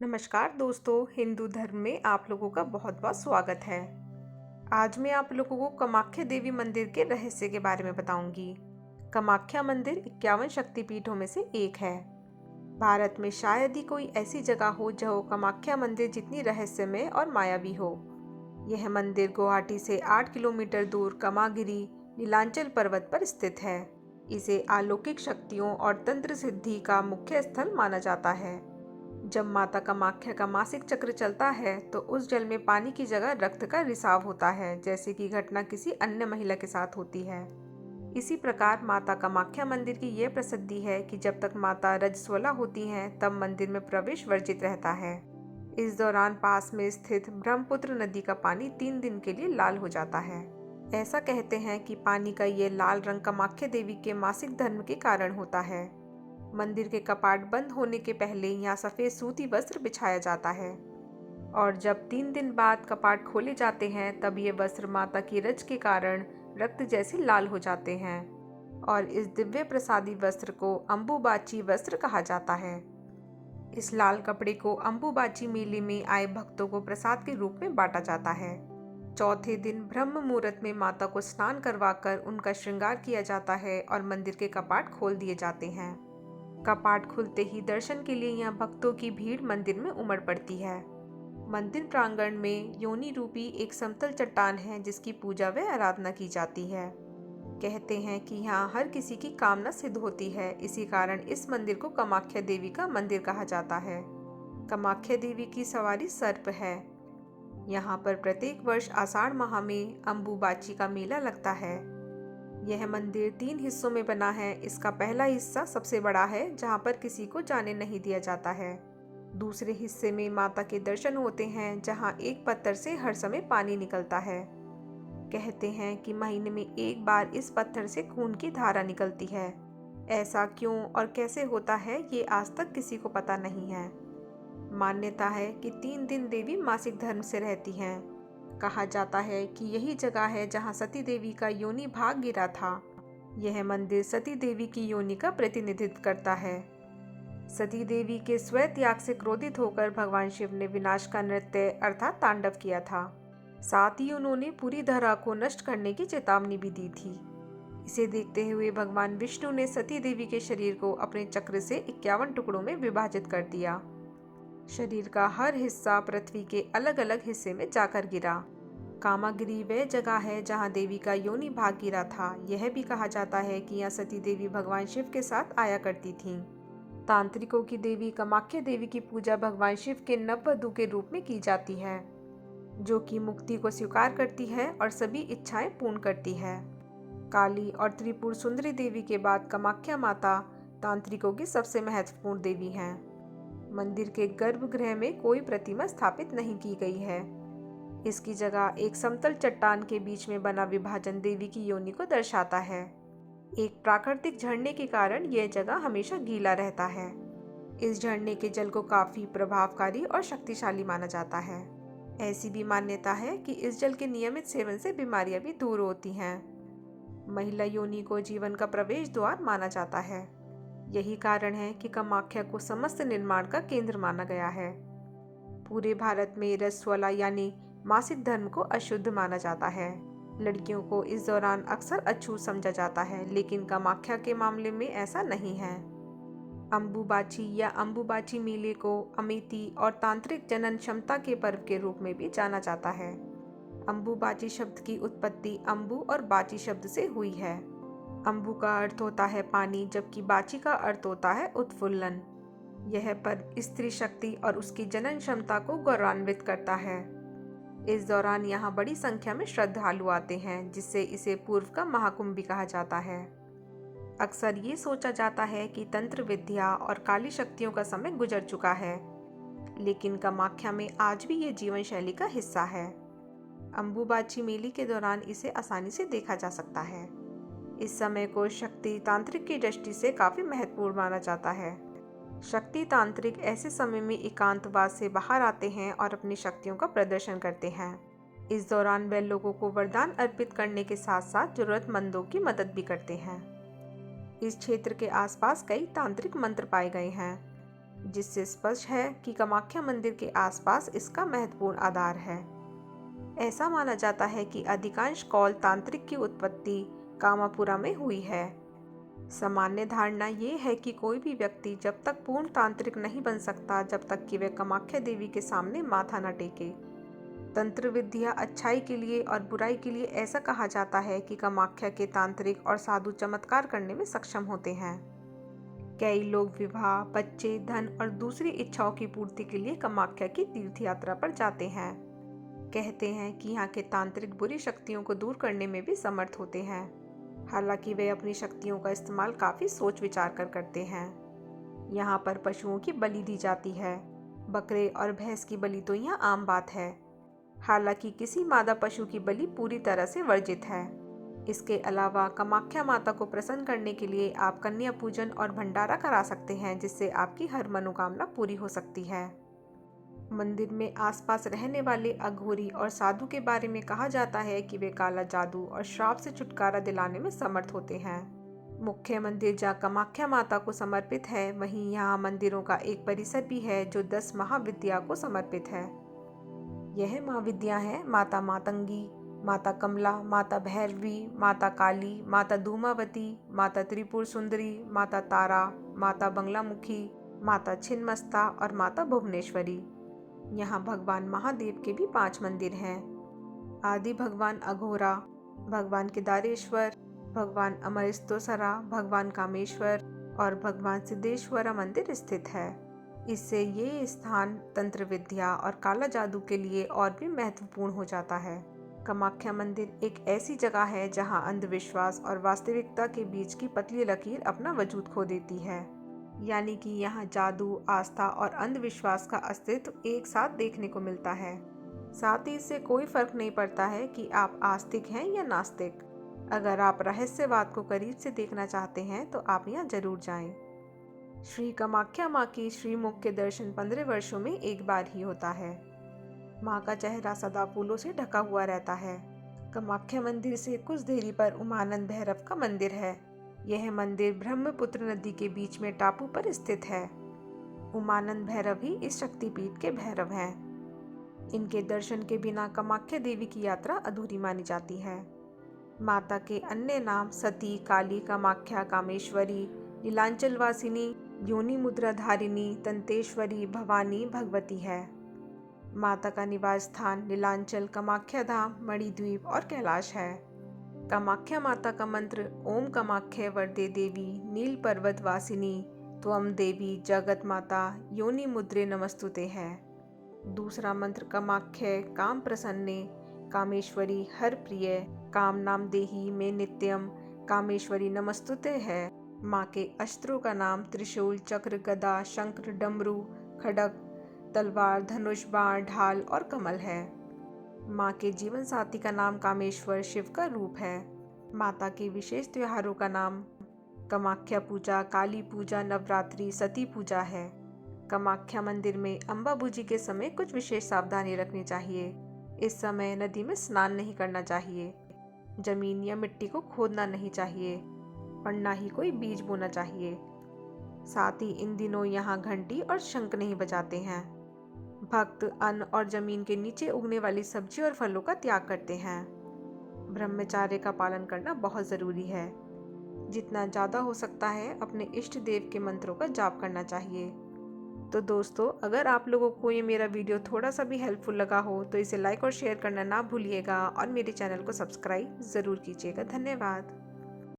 नमस्कार दोस्तों, हिंदू धर्म में आप लोगों का बहुत बहुत स्वागत है। आज मैं आप लोगों को कामाख्या देवी मंदिर के रहस्य के बारे में बताऊंगी। कामाख्या मंदिर 51 शक्तिपीठों में से एक है। भारत में शायद ही कोई ऐसी जगह हो जहाँ कामाख्या मंदिर जितनी रहस्यमय और मायावी हो। यह मंदिर गुवाहाटी से 8 किलोमीटर दूर कमागिरी नीलांचल पर्वत पर स्थित है। इसे अलौकिक शक्तियों और तंत्र सिद्धि का मुख्य स्थल माना जाता है। जब माता कामाख्या का मासिक चक्र चलता है तो उस जल में पानी की जगह रक्त का रिसाव होता है, जैसे कि घटना किसी अन्य महिला के साथ होती है। इसी प्रकार माता कामाख्या मंदिर की यह प्रसिद्धि है कि जब तक माता रजस्वला होती हैं तब मंदिर में प्रवेश वर्जित रहता है। इस दौरान पास में स्थित ब्रह्मपुत्र नदी का पानी 3 दिन के लिए लाल हो जाता है। ऐसा कहते हैं कि पानी का ये लाल रंग कामाख्या देवी के मासिक धर्म के कारण होता है। मंदिर के कपाट बंद होने के पहले यहाँ सफ़ेद सूती वस्त्र बिछाया जाता है और जब 3 दिन बाद कपाट खोले जाते हैं तब ये वस्त्र माता की रज के कारण रक्त जैसे लाल हो जाते हैं और इस दिव्य प्रसादी वस्त्र को अम्बुबाची वस्त्र कहा जाता है। इस लाल कपड़े को अम्बुबाची मेले में आए भक्तों को प्रसाद के रूप में बांटा जाता है। चौथे दिन ब्रह्म मुहूर्त में माता को स्नान करवाकर उनका श्रृंगार किया जाता है और मंदिर के कपाट खोल दिए जाते हैं। कपाट खुलते ही दर्शन के लिए यहाँ भक्तों की भीड़ मंदिर में उमड़ पड़ती है। मंदिर प्रांगण में योनि रूपी एक समतल चट्टान है जिसकी पूजा व आराधना की जाती है। कहते हैं कि यहाँ हर किसी की कामना सिद्ध होती है, इसी कारण इस मंदिर को कामाख्या देवी का मंदिर कहा जाता है। कामाख्या देवी की सवारी सर्प है। यहाँ पर प्रत्येक वर्ष आषाढ़ माह में अम्बुबाची का मेला लगता है। यह मंदिर 3 हिस्सों में बना है। इसका पहला हिस्सा सबसे बड़ा है, जहाँ पर किसी को जाने नहीं दिया जाता है। दूसरे हिस्से में माता के दर्शन होते हैं, जहाँ एक पत्थर से हर समय पानी निकलता है। कहते हैं कि महीने में एक बार इस पत्थर से खून की धारा निकलती है। ऐसा क्यों और कैसे होता है ये आज तक किसी को पता नहीं है। मान्यता है कि 3 दिन देवी मासिक धर्म से रहती हैं। कहा जाता है कि यही जगह है जहां सती देवी का योनि भाग गिरा था। यह मंदिर सती देवी की योनि का प्रतिनिधित्व करता है। सती देवी के स्व त्याग से क्रोधित होकर भगवान शिव ने विनाश का नृत्य अर्थात तांडव किया था। साथ ही उन्होंने पूरी धरा को नष्ट करने की चेतावनी भी दी थी। इसे देखते हुए भगवान विष्णु ने सती देवी के शरीर को अपने चक्र से 51 टुकड़ों में विभाजित कर दिया। शरीर का हर हिस्सा पृथ्वी के अलग अलग हिस्से में जाकर गिरा। कामागिरी वह जगह है जहां देवी का योनि भाग गिरा था। यह भी कहा जाता है कि यहाँ सती देवी भगवान शिव के साथ आया करती थीं। तांत्रिकों की देवी कामाख्या देवी की पूजा भगवान शिव के नववधू के रूप में की जाती है, जो कि मुक्ति को स्वीकार करती है और सभी इच्छाएं पूर्ण करती है। काली और त्रिपुर सुंदरी देवी के बाद कामाख्या माता तांत्रिकों की सबसे महत्वपूर्ण देवी हैं। मंदिर के गर्भगृह में कोई प्रतिमा स्थापित नहीं की गई है। इसकी जगह एक समतल चट्टान के बीच में बना विभाजन देवी की योनि को दर्शाता है। एक प्राकृतिक झरने के कारण यह जगह हमेशा गीला रहता है। इस झरने के जल को काफी प्रभावकारी और शक्तिशाली माना जाता है। ऐसी भी मान्यता है कि इस जल के नियमित सेवन से बीमारियां भी दूर होती हैं। महिला योनि को जीवन का प्रवेश द्वार माना जाता है। यही कारण है कि कामाख्या को समस्त निर्माण का केंद्र माना गया है। पूरे भारत में रजस्वला यानी मासिक धर्म को अशुद्ध माना जाता है। लड़कियों को इस दौरान अक्सर अछूत समझा जाता है, लेकिन कामाख्या के मामले में ऐसा नहीं है। अम्बुबाची या अम्बुबाची मेले को अमेती और तांत्रिक जनन क्षमता के पर्व के रूप में भी जाना जाता है। अम्बुबाची शब्द की उत्पत्ति अम्बु और बाची शब्द से हुई है। अम्बु का अर्थ होता है पानी, जबकि बाची का अर्थ होता है उत्फुल्लन। यह पर्व स्त्री शक्ति और उसकी जनन क्षमता को गौरवान्वित करता है। इस दौरान यहाँ बड़ी संख्या में श्रद्धालु आते हैं, जिससे इसे पूर्व का महाकुंभ भी कहा जाता है। अक्सर ये सोचा जाता है कि तंत्र विद्या और काली शक्तियों का समय गुजर चुका है, लेकिन कामाख्या में आज भी ये जीवन शैली का हिस्सा है। अम्बुबाची मेले के दौरान इसे आसानी से देखा जा सकता है। इस समय को शक्ति तांत्रिक की दृष्टि से काफी महत्वपूर्ण माना जाता है। शक्ति तांत्रिक ऐसे समय में एकांतवास से बाहर आते हैं और अपनी शक्तियों का प्रदर्शन करते हैं। इस दौरान वे लोगों को वरदान अर्पित करने के साथ साथ जरूरतमंदों की मदद भी करते हैं। इस क्षेत्र के आसपास कई तांत्रिक मंत्र पाए गए हैं। जिससे स्पष्ट है कि कामाख्या मंदिर के आसपास इसका महत्वपूर्ण आधार है। ऐसा माना जाता है कि अधिकांश कौल तांत्रिक की उत्पत्ति कामापुरा में हुई है। सामान्य धारणा ये है कि कोई भी व्यक्ति जब तक पूर्ण तांत्रिक नहीं बन सकता जब तक कि वह कामाख्या देवी के सामने माथा न टेके। तंत्र विद्या अच्छाई के लिए और बुराई के लिए ऐसा कहा जाता है कि कामाख्या के तांत्रिक और साधु चमत्कार करने में सक्षम होते हैं। कई लोग विवाह, बच्चे, धन और दूसरी इच्छाओं की पूर्ति के लिए कामाख्या की तीर्थ यात्रा पर जाते हैं। कहते हैं कि यहाँ के तांत्रिक बुरी शक्तियों को दूर करने में भी समर्थ होते हैं। हालांकि वे अपनी शक्तियों का इस्तेमाल काफ़ी सोच विचार कर करते हैं। यहाँ पर पशुओं की बलि दी जाती है। बकरे और भैंस की बलि तो यहाँ आम बात है। हालांकि किसी मादा पशु की बलि पूरी तरह से वर्जित है। इसके अलावा कामाख्या माता को प्रसन्न करने के लिए आप कन्या पूजन और भंडारा करा सकते हैं, जिससे आपकी हर मनोकामना पूरी हो सकती है। मंदिर में आसपास रहने वाले अघोरी और साधु के बारे में कहा जाता है कि वे काला जादू और श्राप से छुटकारा दिलाने में समर्थ होते हैं। मुख्य मंदिर जहाँ कामाख्या माता को समर्पित है, वहीं यहाँ मंदिरों का एक परिसर भी है जो 10 महाविद्या को समर्पित है। यह महाविद्या है माता मातंगी, माता कमला, माता भैरवी, माता काली, माता धूमावती, माता त्रिपुर सुंदरी, माता तारा, माता बंगलामुखी, माता छिन्नमस्ता और माता भुवनेश्वरी। यहाँ भगवान महादेव के भी 5 मंदिर हैं। आदि भगवान अघोरा, भगवान केदारेश्वर, भगवान अमरस्तोसरा, भगवान कामेश्वर और भगवान सिद्धेश्वरा मंदिर स्थित है। इससे ये स्थान तंत्र विद्या और काला जादू के लिए और भी महत्वपूर्ण हो जाता है। कामाख्या मंदिर एक ऐसी जगह है जहां अंधविश्वास और वास्तविकता के बीच की पतली लकीर अपना वजूद खो देती है। यानी कि यहाँ जादू, आस्था और अंधविश्वास का अस्तित्व एक साथ देखने को मिलता है। साथ ही इससे कोई फर्क नहीं पड़ता है कि आप आस्तिक हैं या नास्तिक। अगर आप रहस्यवाद को करीब से देखना चाहते हैं तो आप यहाँ जरूर जाएं। श्री कामाख्या माँ की श्रीमुख के दर्शन 15 वर्षों में एक बार ही होता है। माँ का चेहरा सदा फूलों से ढका हुआ रहता है। कामाख्या मंदिर से कुछ दूरी पर उमानंद भैरव का मंदिर है। यह मंदिर ब्रह्मपुत्र नदी के बीच में टापू पर स्थित है। उमानंद भैरव ही इस शक्तिपीठ के भैरव हैं। इनके दर्शन के बिना कामाख्या देवी की यात्रा अधूरी मानी जाती है। माता के अन्य नाम सती, काली, कामाख्या, कामेश्वरी, नीलांचल वासिनी, योनि मुद्रा धारिणी, तंतेश्वरी, भवानी, भगवती है। माता का निवास स्थान नीलांचल, कामाख्या धाम, मणिद्वीप और कैलाश है। कामाख्या माता का मंत्र ओम कामाख्या वरदे देवी नील पर्वत वासिनी त्वम देवी जगत माता योनि मुद्रे नमस्तुते है। दूसरा मंत्र कामाख्या काम प्रसन्ने कामेश्वरी हर प्रिय काम नाम देही में नित्यम कामेश्वरी नमस्तुते है। माँ के अस्त्रों का नाम त्रिशूल, चक्र, गदा, शंख, डमरू, खड्ग, तलवार, धनुष, बाण, ढाल और कमल है। माँ के जीवन साथी का नाम कामेश्वर शिव का रूप है। माता के विशेष त्योहारों का नाम कामाख्या पूजा, काली पूजा, नवरात्रि, सती पूजा है। कामाख्या मंदिर में अम्बाबूजी के समय कुछ विशेष सावधानी रखनी चाहिए। इस समय नदी में स्नान नहीं करना चाहिए, जमीन या मिट्टी को खोदना नहीं चाहिए और ना ही कोई बीज बोना चाहिए। साथ ही इन दिनों यहाँ घंटी और शंख नहीं बजाते हैं। भक्त अन्न और जमीन के नीचे उगने वाली सब्जी और फलों का त्याग करते हैं। ब्रह्मचर्य का पालन करना बहुत ज़रूरी है। जितना ज़्यादा हो सकता है अपने इष्ट देव के मंत्रों का जाप करना चाहिए। तो दोस्तों, अगर आप लोगों को ये मेरा वीडियो थोड़ा सा भी हेल्पफुल लगा हो तो इसे लाइक और शेयर करना ना भूलिएगा और मेरे चैनल को सब्सक्राइब ज़रूर कीजिएगा। धन्यवाद।